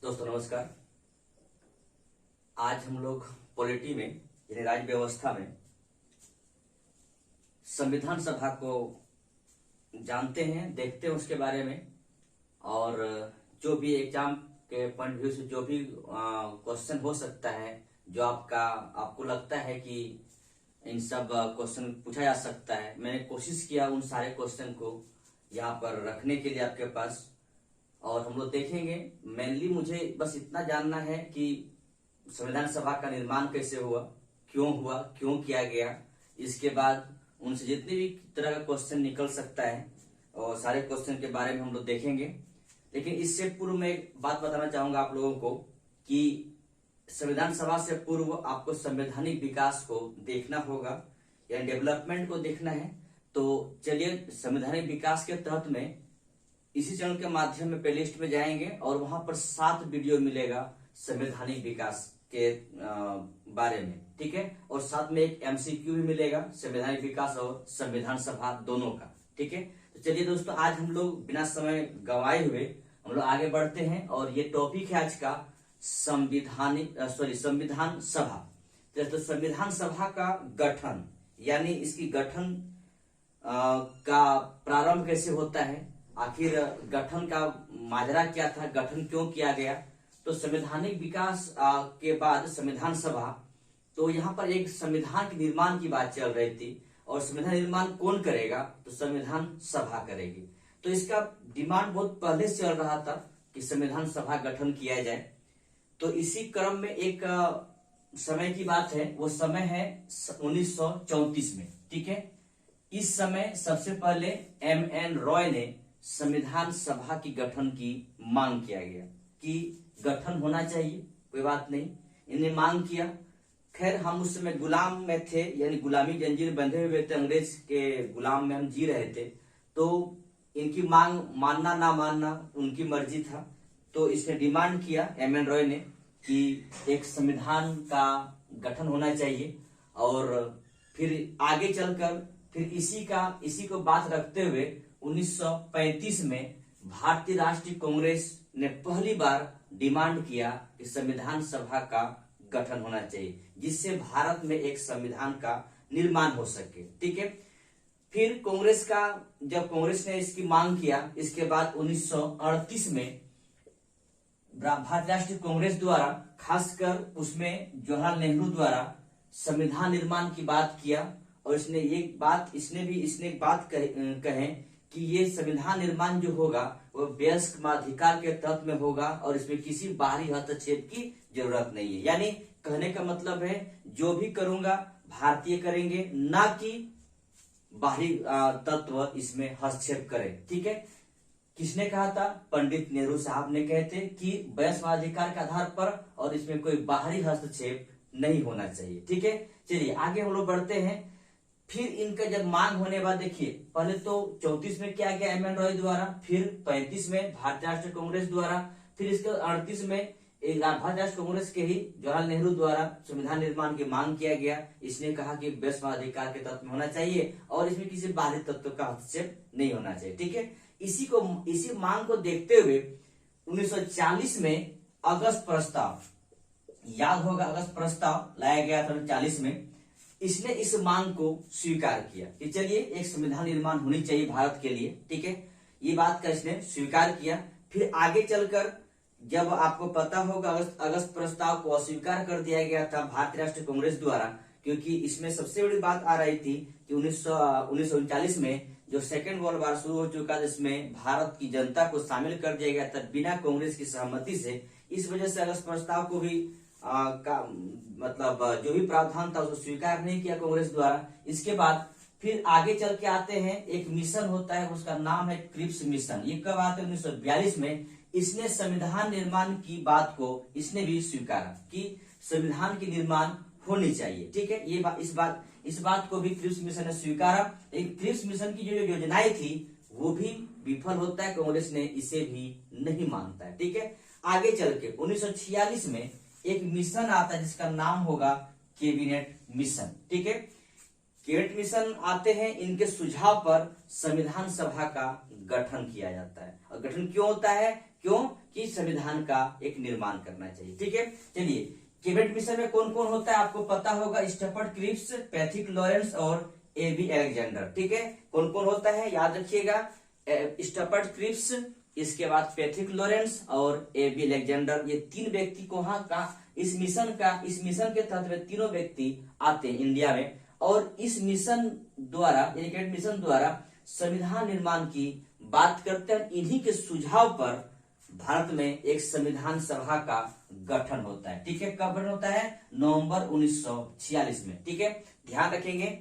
दोस्तों नमस्कार। आज हम लोग पॉलिटी में यानी राज्य व्यवस्था में संविधान सभा को जानते हैं, देखते हैं उसके बारे में, और जो भी एग्जाम के पॉइंट व्यू से जो भी क्वेश्चन हो सकता है, जो आपको लगता है कि इन सब क्वेश्चन पूछा जा सकता है, मैंने कोशिश किया उन सारे क्वेश्चन को यहाँ पर रखने के लिए आपके पास, और हम लोग देखेंगे। मेनली मुझे बस इतना जानना है कि संविधान सभा का निर्माण कैसे हुआ, क्यों किया गया। इसके बाद उनसे जितने भी तरह का क्वेश्चन निकल सकता है और सारे क्वेश्चन के बारे में हम लोग देखेंगे। लेकिन इससे पूर्व मैं एक बात बताना चाहूंगा आप लोगों को कि संविधान सभा से पूर्व आपको संवैधानिक विकास को देखना होगा या डेवलपमेंट को देखना है। तो चलिए संवैधानिक विकास के तहत में इसी चैनल के माध्यम में प्लेलिस्ट में जाएंगे और वहां पर 7 वीडियो मिलेगा संवैधानिक विकास के बारे में, ठीक है। और साथ में एक MCQ भी मिलेगा संवैधानिक विकास और संविधान सभा दोनों का, ठीक है। तो चलिए दोस्तों, आज हम लोग बिना समय गंवाए हुए हम लोग आगे बढ़ते हैं और ये टॉपिक है आज का संविधान सभा। तो संविधान सभा का गठन यानी इसकी गठन का प्रारंभ कैसे होता है, आखिर गठन का माजरा क्या था, गठन क्यों किया गया। तो संवैधानिक विकास के बाद संविधान सभा, तो यहाँ पर एक संविधान के निर्माण की बात चल रही थी, और संविधान निर्माण कौन करेगा, तो संविधान सभा करेगी। तो इसका डिमांड बहुत पहले से चल रहा था कि संविधान सभा गठन किया जाए। तो इसी क्रम में एक समय की बात है, वो समय है 1934 में, ठीक है। इस समय सबसे पहले MN रॉय ने संविधान सभा की गठन की मांग किया गया कि गठन होना चाहिए, कोई बात नहीं, इन्हें मांग किया। खैर हम उस समय गुलाम में थे, यानी गुलामी जंजीर बंधे हुए थे, अंग्रेज के गुलाम में हम जी रहे थे। तो इनकी मांग मानना ना मानना उनकी मर्जी था। तो इसने डिमांड किया MN रॉय ने कि एक संविधान का गठन होना चाहिए, और फिर आगे चलकर फिर इसी को बात रखते हुए 1935 में भारतीय राष्ट्रीय कांग्रेस ने पहली बार डिमांड किया कि संविधान सभा का गठन होना चाहिए, जिससे भारत में एक संविधान का निर्माण हो सके, ठीक है। फिर जब कांग्रेस ने इसकी मांग किया, इसके बाद 1938 में भारतीय राष्ट्रीय कांग्रेस द्वारा, खासकर उसमें जवाहरलाल नेहरू द्वारा संविधान निर्माण की बात किया, और इसने एक बात कहे कि ये संविधान निर्माण जो होगा वो वयस्क मानवाधिकार के तहत में होगा और इसमें किसी बाहरी हस्तक्षेप की जरूरत नहीं है। यानी कहने का मतलब है जो भी करूंगा भारतीय करेंगे, ना कि बाहरी तत्व इसमें हस्तक्षेप करे, ठीक है। किसने कहा था? पंडित नेहरू साहब ने कहे थे कि वयस्क मानवाधिकार के आधार पर और इसमें कोई बाहरी हस्तक्षेप नहीं होना चाहिए, ठीक है। चलिए आगे हम लोग बढ़ते हैं। फिर इनका जब मांग होने बाद देखिए, पहले तो 34 में किया गया MN रॉय द्वारा, फिर 35 में भारतीय राष्ट्रीय कांग्रेस द्वारा, फिर इसके 38 में भारतीय राष्ट्रीय कांग्रेस के ही जवाहरलाल नेहरू द्वारा संविधान निर्माण की मांग किया गया। इसने कहा कि वयस्क मानवाधिकार के तत्व में होना चाहिए और इसमें किसी बाहरी तत्व का हस्तक्षेप नहीं होना चाहिए, ठीक है। इसी मांग को देखते हुए 1940 में अगस्त प्रस्ताव, याद होगा अगस्त प्रस्ताव लाया गया था 1940 में। इसने इस मांग को स्वीकार किया कि चलिए एक संविधान निर्माण होनी चाहिए भारत के लिए, ठीक है। ये बात का इसने स्वीकार किया। फिर आगे चलकर जब आपको पता होगा अगस्त प्रस्ताव को अस्वीकार कर दिया गया था भारतीय राष्ट्रीय कांग्रेस द्वारा, क्योंकि इसमें सबसे बड़ी बात आ रही थी कि 1939 में जो सेकेंड वर्ल्ड वॉर शुरू हो चुका, जिसमें भारत की जनता को शामिल कर दिया गया था बिना कांग्रेस की सहमति से। इस वजह से अगस्त प्रस्ताव को भी जो भी प्रावधान था उसको स्वीकार नहीं किया कांग्रेस द्वारा। इसके बाद फिर आगे चल के आते हैं, एक मिशन होता है, उसका नाम है क्रिप्स मिशन। ये कब आता है? 1942 में। इसने संविधान निर्माण की बात को इसने भी स्वीकारा कि संविधान की निर्माण होनी चाहिए, ठीक है। इस बात को भी क्रिप्स मिशन ने स्वीकारा। लेकिन क्रिप्स मिशन की जो योजनाएं थी वो भी विफल होता है, कांग्रेस ने इसे भी नहीं मानता है, ठीक है। आगे चल के 1946 में एक मिशन आता है जिसका नाम होगा कैबिनेट मिशन, ठीक है। कैबिनेट मिशन आते हैं, इनके सुझाव पर संविधान सभा का गठन किया जाता है। और गठन क्यों होता है? क्यों कि संविधान का एक निर्माण करना चाहिए। ठीक है, चलिए कैबिनेट मिशन में कौन कौन होता है आपको पता होगा, स्टेफर्ड क्रिप्स, पैथिक लॉरेंस और एबी अलेक्जेंडर। ठीक है, कौन कौन होता है याद रखिएगा, स्टेफर्ड क्रिप्स, इसके बाद पैथिक लॉरेंस और एबी अलेक्जेंडर। ये तीन व्यक्ति को इस मिशन के तहत में तीनों व्यक्ति आते हैं इंडिया में, और इस मिशन द्वारा यानी कैबिनेट मिशन द्वारा संविधान निर्माण की बात करते हैं। इन्हीं के सुझाव पर भारत में एक संविधान सभा का गठन होता है। ठीक है, कब गठन होता है? नवंबर 1946 में। ठीक है, ध्यान रखेंगे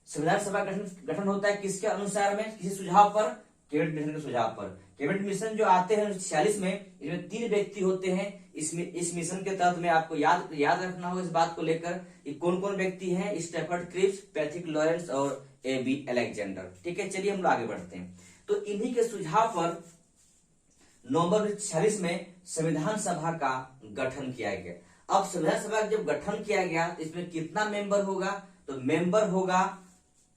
संविधान सभा गठन होता है किसके अनुसार में, किसी सुझाव पर, कैबिनेट मिशन के सुझाव पर। कैबिनेट मिशन जो आते हैं 1946 में, इसमें तीन व्यक्ति होते हैं। इस मिशन के तहत में आपको याद रखना होगा इस बात को लेकर कि कौन कौन व्यक्ति हैं, स्टेफर्ड क्रिप्स, पैथिक लॉरेंस और एबी अलेक्जेंडर। ठीक है, चलिए हम लोग आगे बढ़ते हैं। तो इन्हीं के सुझाव पर नवंबर 1946 में संविधान सभा का गठन किया गया। अब संविधान सभा जब गठन किया गया तो इसमें कितना मेंबर होगा? तो मेंबर होगा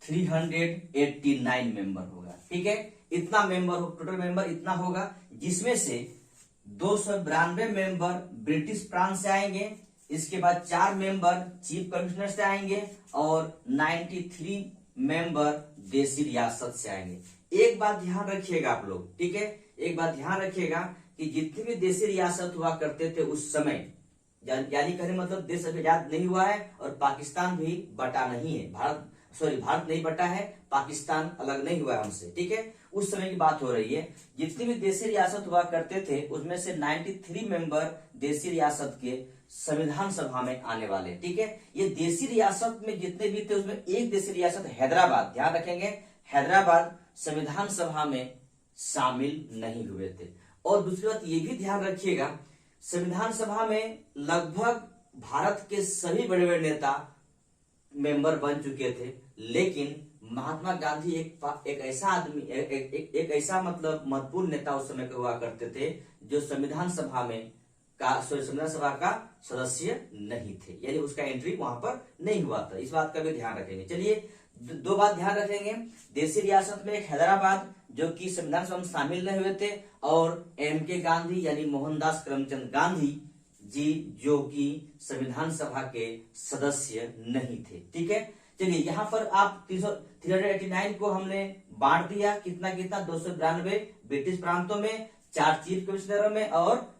389 मेंबर होगा। ठीक है, इतना मेंबर टोटल मेंबर इतना होगा, जिसमें से 292 मेंबर ब्रिटिश प्रांत से आएंगे, इसके बाद 4 मेंबर चीफ कमिश्नर से आएंगे और 93 मेंबर देशी रियासत से आएंगे। एक बात ध्यान रखिएगा आप लोग, ठीक है, एक बात ध्यान रखिएगा कि जितने भी देशी रियासत हुआ करते थे उस समय, यानी कहने मतलब देश अभी आजाद नहीं हुआ है और पाकिस्तान भी बटा नहीं है, भारत नहीं बटा है, पाकिस्तान अलग नहीं हुआ है हमसे। ठीक है, उस समय की बात हो रही है। जितनी भी देशी रियासत हुआ करते थे उसमें से 93 मेंबर देशी रियासत के संविधान सभा में आने वाले। ठीक है, ये देशी रियासत में जितने भी थे उसमें एक देशी रियासत हैदराबाद, ध्यान रखेंगे, हैदराबाद संविधान सभा में शामिल नहीं हुए थे। और दूसरी बात ये भी ध्यान रखिएगा, संविधान सभा में लगभग भारत के सभी बड़े बड़े नेता मेंबर बन चुके थे, लेकिन महात्मा गांधी एक ऐसा आदमी एक ऐसा मतलब महत्वपूर्ण नेता उस समय के हुआ करते थे जो संविधान सभा का सदस्य नहीं थे, यानी उसका एंट्री वहां पर नहीं हुआ था। इस बात का भी ध्यान रखेंगे। चलिए दो बात ध्यान रखेंगे, देशी रियासत में एक हैदराबाद जो कि संविधान सभा में शामिल नहीं हुए थे, और एम.के. गांधी यानी मोहनदास करमचंद गांधी जी जो कि संविधान सभा के सदस्य नहीं थे। ठीक है, चलिए यहाँ पर आप 389 को हमने बांट दिया, कितना 292 ब्रिटिश प्रांतों में, 4 चीफ कमिश्नरों में और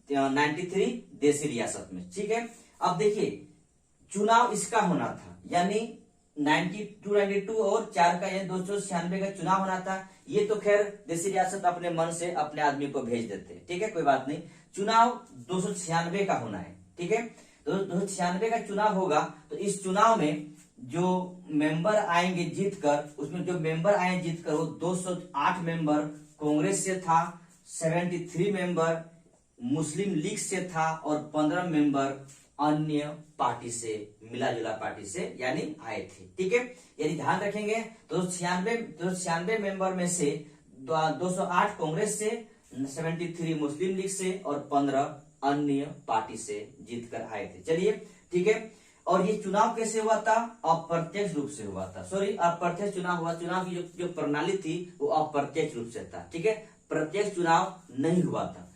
93 देशी रियासत में। ठीक है, अब देखिए चुनाव इसका होना था, यानी 92 और 4 का यानी 296 का चुनाव होना था। ये तो खैर देशी रियासत अपने मन से अपने आदमी को भेज देते हैं। ठीक है, कोई बात नहीं, चुनाव 296 का होना है। ठीक है, 296 का चुनाव होगा, तो इस चुनाव में जो मेंबर आएंगे जीतकर, उसमें जो मेंबर आए जीतकर वो 208 मेंबर कांग्रेस से था, 73 मेंबर मुस्लिम लीग से था और 15 मेंबर अन्य पार्टी से, मिला जुला पार्टी से यानी आए थे। ठीक है, यानी ध्यान रखेंगे 296 मेंबर में से 208 कांग्रेस से, 73 मुस्लिम लीग से और 15 अन्य पार्टी से जीतकर आए थे। चलिए ठीक है, और ये चुनाव कैसे हुआ था? अप्रत्यक्ष रूप से हुआ था, अप्रत्यक्ष चुनाव हुआ। चुनाव की जो प्रणाली थी वो अप्रत्यक्ष रूप से था। ठीक है, प्रत्यक्ष चुनाव नहीं हुआ था।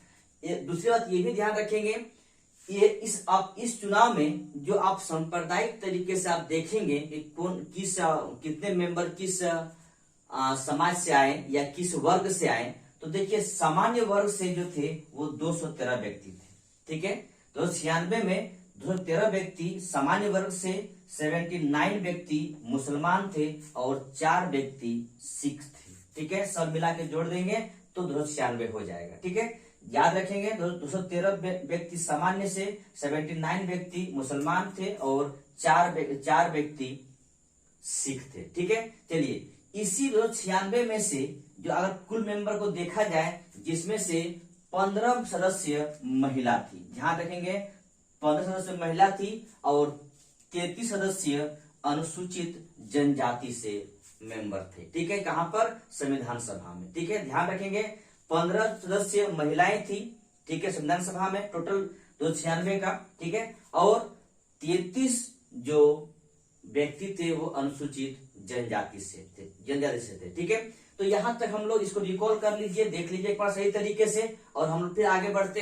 दूसरी बात ये भी ध्यान रखेंगे, ये इस चुनाव में जो आप सांप्रदायिक तरीके से आप देखेंगे कि कितने मेंबर किस समाज से आए या किस वर्ग से आए, तो देखिए सामान्य वर्ग से जो थे वो 213 व्यक्ति थे। ठीक है, 296 में 213 व्यक्ति सामान्य वर्ग से, 79 व्यक्ति मुसलमान थे और 4 व्यक्ति सिख थे। ठीक है, सब मिला के जोड़ देंगे तो 296 हो जाएगा। ठीक है, याद रखेंगे 213 व्यक्ति सामान्य से, 79 व्यक्ति मुसलमान थे और 4 व्यक्ति सिख थे। ठीक है, चलिए इसी 296 में से जो अगर कुल मेंबर को देखा जाए, जिसमें से 15 सदस्य महिला थी, ध्यान रखेंगे 15 सदस्य महिला थी और 33 सदस्य अनुसूचित जनजाति से मेंबर थे। ठीक है, कहां पर? संविधान सभा में। ठीक है, ध्यान रखेंगे 15 सदस्य महिलाएं थी। ठीक है, संविधान सभा में टोटल 296 का। ठीक है, और 33 जो व्यक्ति थे वो अनुसूचित जनजाति से थे। ठीक है, तो यहां तक हम लोग इसको रिकॉल कर लीजिए, देख लीजिए एक बार सही तरीके से, और हम लोग फिर आगे बढ़ते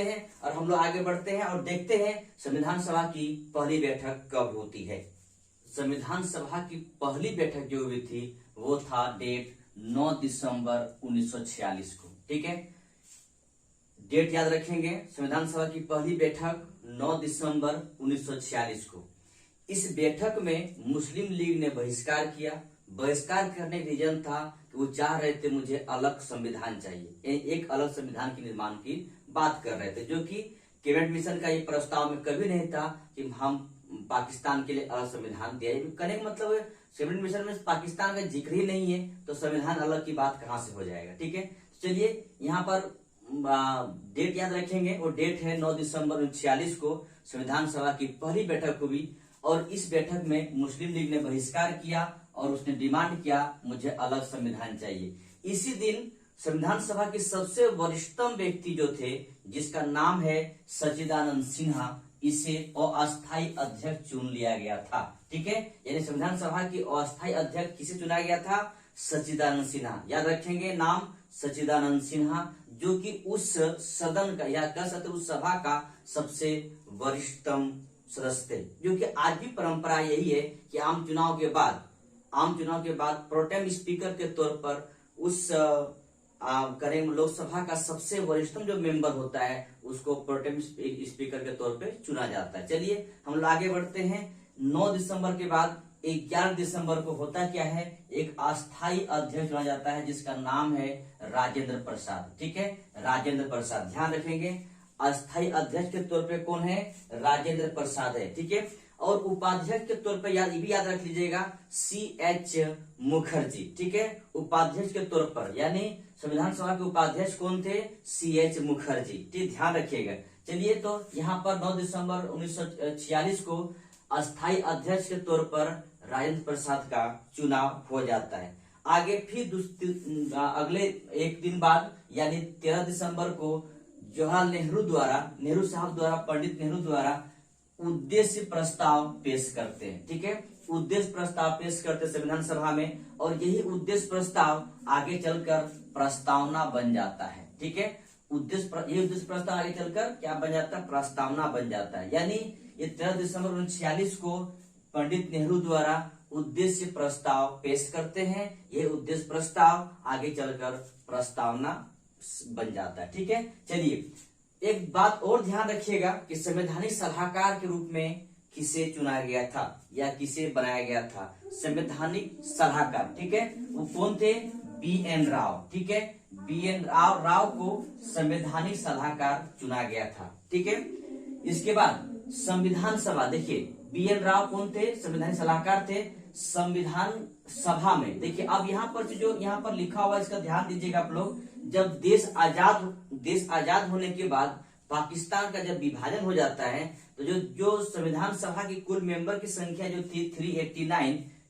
हैं और देखते हैं संविधान सभा की पहली बैठक कब होती है। संविधान सभा की पहली बैठक जो हुई थी वो था डेट 9 दिसंबर 1946 को। ठीक है, डेट याद रखेंगे, संविधान सभा की पहली बैठक 9 दिसंबर 1946 को। इस बैठक में मुस्लिम लीग ने बहिष्कार किया। बहिष्कार करने का रीजन था कि वो चाह रहे थे मुझे अलग संविधान चाहिए, एक अलग संविधान के निर्माण की बात कर रहे थे, जो कि कैबिनेट मिशन का ये प्रस्ताव में कभी नहीं था कि हम पाकिस्तान के लिए अलग संविधान दिया। कहने का मतलब कैबिनेट मिशन में पाकिस्तान का जिक्र ही नहीं है तो संविधान अलग की बात कहां से हो जाएगा। ठीक है, चलिए यहाँ पर डेट याद रखेंगे, वो डेट है 9 दिसंबर 1946 को संविधान सभा की पहली बैठक हुई, और इस बैठक में मुस्लिम लीग ने बहिष्कार किया और उसने डिमांड किया मुझे अलग संविधान चाहिए। इसी दिन संविधान सभा के सबसे वरिष्ठतम व्यक्ति जो थे, जिसका नाम है सच्चिदानंद सिन्हा, इसे अस्थायी अध्यक्ष चुन लिया गया था। ठीक है, यानी संविधान सभा की अस्थायी अध्यक्ष किसे चुना गया था? सच्चिदानंद सिन्हा। याद रखेंगे नाम सच्चिदानंद सिन्हा, जो कि उस सदन का या कह सकते उस सभा का सबसे वरिष्ठतम सदस्य थे। जो कि आज भी परंपरा यही है कि आम चुनाव के बाद प्रोटेम स्पीकर के तौर पर उस करें लोकसभा का सबसे वरिष्ठतम जो मेंबर होता है उसको प्रोटेम स्पीकर के तौर पे चुना जाता है। चलिए हम लोग आगे बढ़ते हैं। 9 दिसंबर के बाद 11 दिसंबर को होता क्या है, एक अस्थायी अध्यक्ष चुना जाता है जिसका नाम है राजेंद्र प्रसाद। ठीक है, राजेंद्र प्रसाद, ध्यान रखेंगे अस्थायी अध्यक्ष के तौर पे कौन है? राजेंद्र प्रसाद है। ठीक है, और उपाध्यक्ष के तौर पर याद रख लीजिएगा CH मुखर्जी। ठीक है, उपाध्यक्ष के तौर पर, यानी संविधान सभा के उपाध्यक्ष कौन थे? CH मुखर्जी। ठीक, ध्यान रखिएगा। चलिए, तो यहाँ पर 9 दिसंबर 1946 को अस्थायी अध्यक्ष के तौर पर राजेंद्र प्रसाद का चुनाव हो जाता है। आगे फिर अगले एक दिन बाद यानी 13 दिसंबर को जवाहरलाल नेहरू साहब द्वारा पंडित नेहरू द्वारा उद्देश्य प्रस्ताव पेश करते हैं। ठीक है, उद्देश्य प्रस्ताव पेश करते संविधान सभा में, और यही उद्देश्य प्रस्ताव आगे चलकर प्रस्तावना बन जाता है। ठीक है, ये उद्देश्य प्रस्ताव आगे चलकर क्या बन जाता है? प्रस्तावना बन जाता है। यानी ये 13 दिसंबर 1946 को पंडित नेहरू द्वारा उद्देश्य प्रस्ताव पेश करते हैं। यह उद्देश्य प्रस्ताव आगे चलकर प्रस्तावना बन जाता है। ठीक है, चलिए एक बात और ध्यान रखिएगा कि संवैधानिक सलाहकार के रूप में किसे चुना गया था या किसे बनाया गया था? संवैधानिक सलाहकार। ठीक है, वो कौन थे? BN राव। ठीक है, BN राव को संवैधानिक सलाहकार चुना गया था। ठीक है, इसके बाद संविधान सभा, देखिए BN राव कौन थे? संवैधानिक सलाहकार थे। संविधान सभा में देखिए, अब यहाँ पर जो यहाँ पर लिखा हुआ इसका ध्यान दीजिएगा आप लोग। जब देश आजाद होने के बाद पाकिस्तान का जब विभाजन हो जाता है तो जो संविधान सभा की कुल मेंबर की संख्या जो थी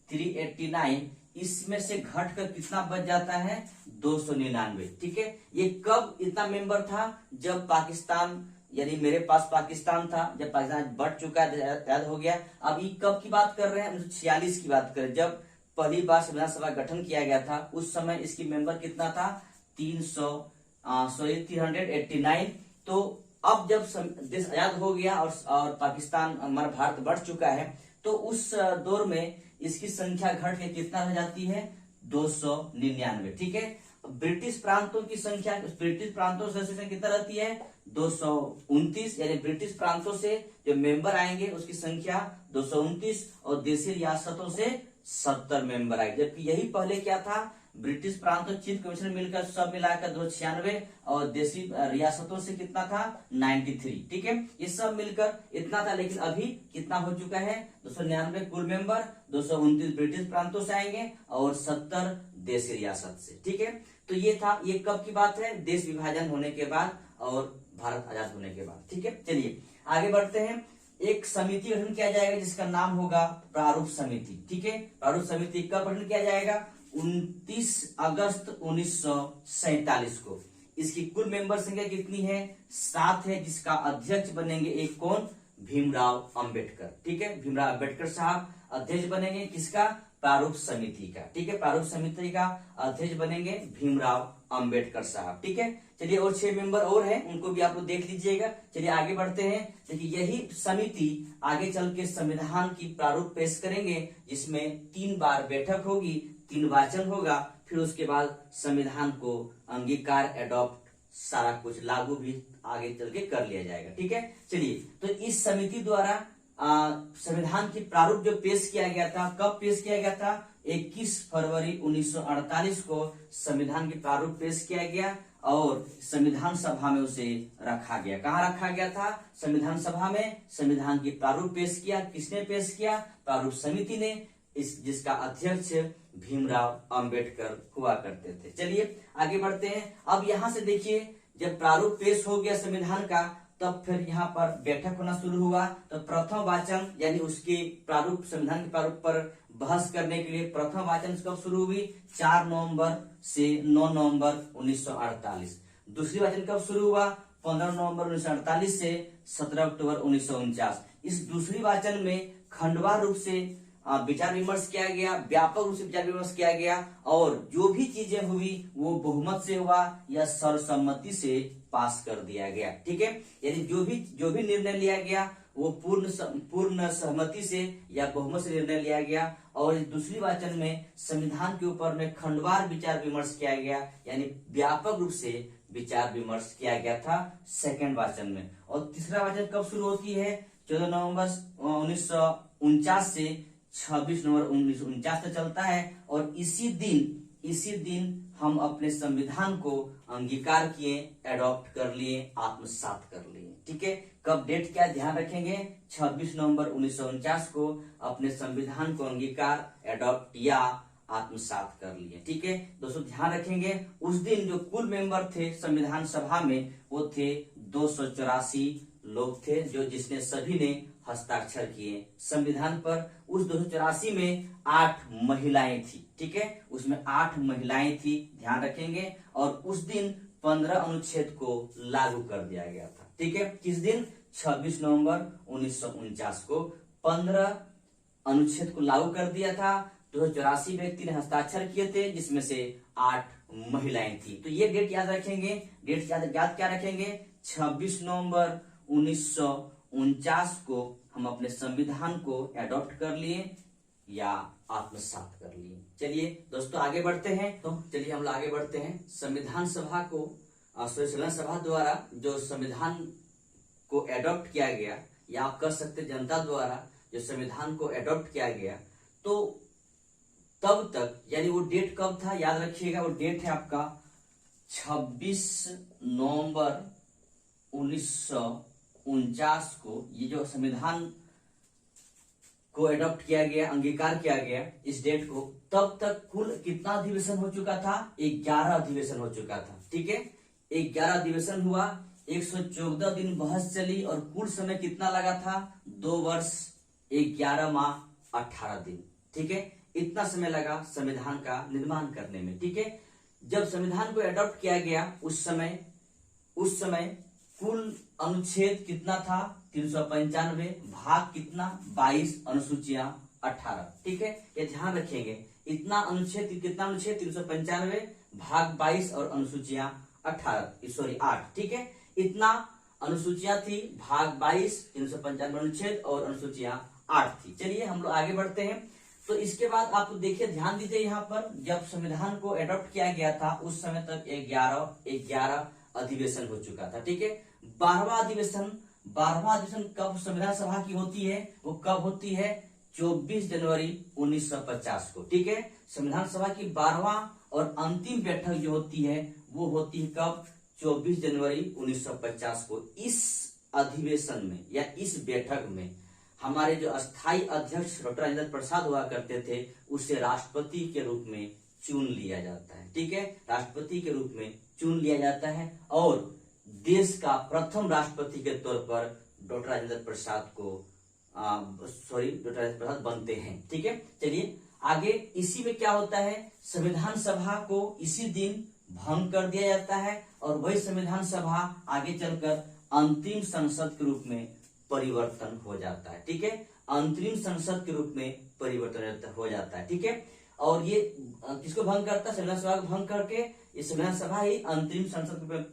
389, इसमें से घटकर कितना बच जाता है? 299। ठीक है, ये कब इतना मेंबर था? जब पाकिस्तान, यानी मेरे पास पाकिस्तान था, जब पाकिस्तान बढ़ चुका है, याद हो गया। अब ये कब की बात कर रहे हैं? 1946 की बात करें, जब पहली बार संविधान सभा गठन किया गया था। उस समय इसकी मेंबर कितना था? 389। तो अब जब देश आजाद हो गया और पाकिस्तान हमारा भारत बढ़ चुका है, तो उस दौर में इसकी संख्या घट के कितना रह जाती है? 299। ठीक है, ब्रिटिश प्रांतों की संख्या, ब्रिटिश प्रांतों से कितना रहती है? 229। यानी ब्रिटिश प्रांतों से जो मेंबर आएंगे उसकी संख्या 229, और देशी रियासतों से 70 मेंबर आएंगे। जबकि यही पहले क्या था? ब्रिटिश प्रांतों चीफ कमिश्नर मिलकर सब मिलाकर 296, और देशी रियासतों से कितना था? 93। ठीक है, ये सब मिलकर इतना था। लेकिन अभी कितना हो चुका है? 299 कुल मेंबर, 229 ब्रिटिश प्रांतों से आएंगे और 70 देशी रियासत से। ठीक है, तो ये था, ये कब की बात है? देश विभाजन होने के बाद और भारत आजाद होने के बाद। ठीक है, चलिए आगे बढ़ते हैं। एक समिति गठन किया जाएगा जिसका नाम होगा प्रारूप समिति। ठीक है, प्रारूप समिति कब गठन किया जाएगा? 29 अगस्त 1947 को। इसकी कुल मेंबर संख्या कितनी है? 7 है, जिसका अध्यक्ष बनेंगे एक कौन? भीमराव अंबेडकर। ठीक है, भीमराव अंबेडकर साहब अध्यक्ष बनेंगे किसका, प्रारूप समिति का। ठीक है, प्रारूप समिति का अध्यक्ष बनेंगे भीमराव अंबेडकर साहब। ठीक है, चलिए और 6 मेंबर और हैं, उनको भी आप लोग देख लीजिएगा। चलिए आगे बढ़ते हैं। देखिए यही समिति आगे चल के संविधान की प्रारूप पेश करेंगे, जिसमें 3 बार बैठक होगी, 3 वाचन होगा, फिर उसके बाद संविधान को अंगीकार, एडॉप्ट, सारा कुछ लागू भी आगे चल के कर लिया जाएगा। ठीक है, चलिए तो इस समिति द्वारा संविधान की प्रारूप जो पेश किया गया था, कब पेश किया गया था, 21 फरवरी 1948 को संविधान की प्रारूप पेश किया गया और संविधान सभा में उसे रखा गया। कहाँ रखा गया था, संविधान सभा में। संविधान की प्रारूप पेश किया, किसने पेश किया, प्रारूप समिति ने, जिसका अध्यक्ष भीमराव अंबेडकर हुआ करते थे। चलिए आगे बढ़ते हैं। अब यहाँ से देखिए, जब प्रारूप पेश हो गया संविधान का, तब फिर यहाँ पर बैठक होना शुरू हुआ। तो प्रथम वाचन यानी उसके प्रारूप, संविधान के प्रारूप पर बहस करने के लिए प्रथम वाचन कब शुरू हुई, 4 नवंबर से 9 नवंबर 1948। दूसरी वाचन कब शुरू हुआ, 15 नवंबर 1948 से 17 अक्टूबर 1949। इस दूसरी वाचन में खंडवार रूप से विचार विमर्श किया गया, व्यापक रूप से विचार विमर्श किया गया और जो भी चीजें हुई वो बहुमत से हुआ या सर्वसम्मति से पास कर दिया गया। ठीक है, यानी जो भी निर्णय लिया गया वो पूर्ण सहमति से या बहुमत से निर्णय लिया गया। और इस दूसरी वाचन में संविधान के ऊपर में खंडवार विचार विमर्श किया गया, यानी व्यापक रूप से विचार विमर्श किया गया था सेकंड वाचन में। और तीसरा वाचन कब शुरू होती है, 14 नवंबर 1949 से 26 नवंबर 1949 तक चलता है। और इसी दिन हम अपने संविधान को अंगीकार किए, एडॉप्ट कर लिए, आत्मसात कर लिए। ठीक है, कब डेट क्या ध्यान रखेंगे, 26 नवंबर 1949 को अपने संविधान को अंगीकार, एडॉप्ट या आत्मसात कर लिए। ठीक है दोस्तों, ध्यान रखेंगे उस दिन जो कुल मेंबर थे संविधान सभा में वो थे 284 लोग थे, जिसने सभी ने हस्ताक्षर किए संविधान पर। उस 284 में 8 महिलाएं थी। ठीक है, उसमें 8 महिलाएं थी, ध्यान रखेंगे। और उस दिन 15 अनुच्छेद को लागू कर दिया गया था। ठीक है, किस दिन, 26 नवंबर 1949 को 15 अनुच्छेद को लागू कर दिया था। 284 व्यक्ति ने हस्ताक्षर किए थे, जिसमें से 8 महिलाएं थी। तो ये डेट याद रखेंगे। डेट याद क्या रखेंगे, 26 नवंबर 1949 को हम अपने संविधान को एडॉप्ट कर लिए या आत्मसात कर लिए। चलिए दोस्तों आगे बढ़ते हैं। तो चलिए हम लोग आगे बढ़ते हैं। संविधान सभा को संविधान सभा द्वारा जो संविधान को एडॉप्ट किया गया, या आप कह सकते जनता द्वारा जो संविधान को एडॉप्ट किया गया, तो तब तक यानी वो डेट कब था याद रखिएगा, वो डेट है आपका 26 नवंबर 1949 को। ये जो संविधान को एडॉप्ट किया गया, अंगीकार किया गया इस डेट को, तब तक कुल कितना अधिवेशन हो चुका था, 11 अधिवेशन हो चुका था। ठीक है, 11 अधिवेशन हुआ, 114 दिन बहस चली और कुल समय कितना लगा था, 2 वर्ष 11 माह 18 दिन। ठीक है, इतना समय लगा संविधान का निर्माण करने में। ठीक है, जब संविधान को एडॉप्ट किया गया उस समय कुल अनुच्छेद कितना था, 395, भाग कितना, 22, अनुसूचियां 18। ठीक है, ये ध्यान रखेंगे, इतना अनुच्छेद, कितना अनुच्छेद, 395, भाग 22 और अनुसूचियां 8। ठीक है, इतना अनुसूचियां थी, भाग 22, 395 अनुच्छेद और अनुसूचियां 8 थी। चलिए हम लोग आगे बढ़ते हैं। तो इसके बाद आप देखिए, ध्यान दीजिए, यहाँ पर जब संविधान को एडॉप्ट किया गया था उस समय तक 11 अधिवेशन हो चुका था। ठीक है, 12वां अधिवेशन कब संविधान सभा की होती है, वो कब होती है, 24 जनवरी 1950 को। ठीक है, संविधान सभा की 12वां और अंतिम बैठक जो होती है वो होती है कब, 24 जनवरी 1950 को। इस अधिवेशन में या इस बैठक में हमारे जो अस्थायी अध्यक्ष डॉक्टर राजेंद्र प्रसाद हुआ करते थे, उसे राष्ट्रपति के रूप में चुन लिया जाता है। ठीक है, राष्ट्रपति के रूप में चुन लिया जाता है और देश का प्रथम राष्ट्रपति के तौर पर डॉक्टर राजेंद्र प्रसाद बनते हैं। ठीक है, चलिए आगे। इसी में क्या होता है, संविधान सभा को इसी दिन भंग कर दिया जाता है और वही संविधान सभा आगे चलकर अंतिम संसद के रूप में परिवर्तन हो जाता है। ठीक है, अंतरिम संसद के रूप में परिवर्तन हो जाता है। ठीक है, और ये किसको भंग करता है? संविधान सभा को भंग करके ये संविधान सभा ही अंतरिम संसद के रूप में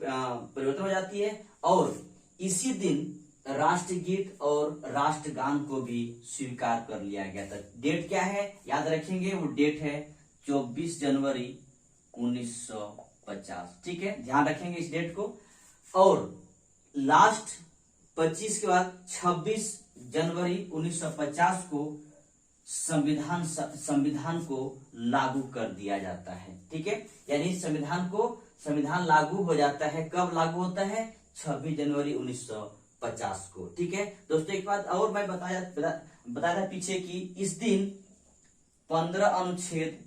परिवर्तन हो जाती है। और इसी दिन राष्ट्रगीत और राष्ट्रगान को भी स्वीकार कर लिया गया था। डेट क्या है याद रखेंगे, वो डेट है 24 जनवरी 1950। ठीक है, ध्यान रखेंगे इस डेट को। और लास्ट 25 के बाद 26 जनवरी 1950 को संविधान को लागू कर दिया जाता है। ठीक है, यानी संविधान लागू हो जाता है। कब लागू होता है? 26 जनवरी 1950 को। ठीक है दोस्तों, एक बात और मैं बताया था पीछे कि इस दिन 15 अनुच्छेद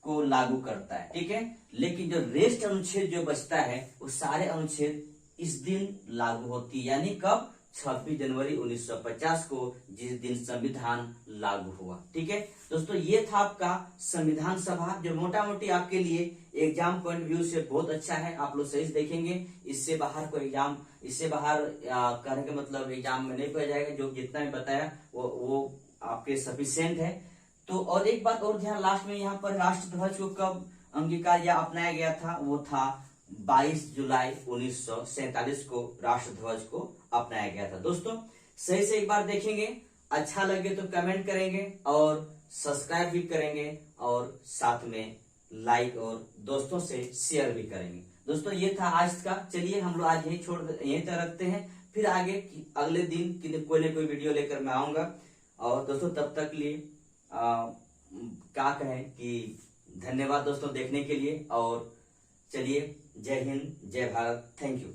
को लागू करता है। ठीक है, लेकिन जो रेस्ट अनुच्छेद जो बचता है वो सारे अनुच्छेद इस दिन लागू होती है। यानी कब? 26 जनवरी 1950 को, जिस दिन संविधान लागू हुआ। ठीक है दोस्तों, ये था आपका संविधान सभा, जो मोटा मोटी आपके लिए एग्जाम पॉइंट व्यू से बहुत अच्छा है। आप लोग सही से देखेंगे, इससे बाहर कोई एग्जाम, इससे बाहर कहने का मतलब एग्जाम में नहीं पड़ जाएगा। जो जितना भी बताया वो आपके सफिशिएंट है। तो और एक बात और ध्यान, लास्ट में यहाँ पर राष्ट्रध्वज को कब अंगीकार या अपनाया गया था? वो था 22 जुलाई 1947 को राष्ट्रध्वज को अपनाया गया था। दोस्तों सही से एक बार देखेंगे, अच्छा लगे तो कमेंट करेंगे और सब्सक्राइब भी करेंगे और साथ में लाइक और दोस्तों से शेयर भी करेंगे। दोस्तों ये था आज का। चलिए हम लोग आज यहीं तक रखते हैं, फिर आगे अगले दिन कोई न कोई वीडियो लेकर मैं आऊंगा। और दोस्तों तब तक लिए क्या कहें कि धन्यवाद दोस्तों देखने के लिए। और चलिए, जय हिंद, जय भारत, थैंक यू।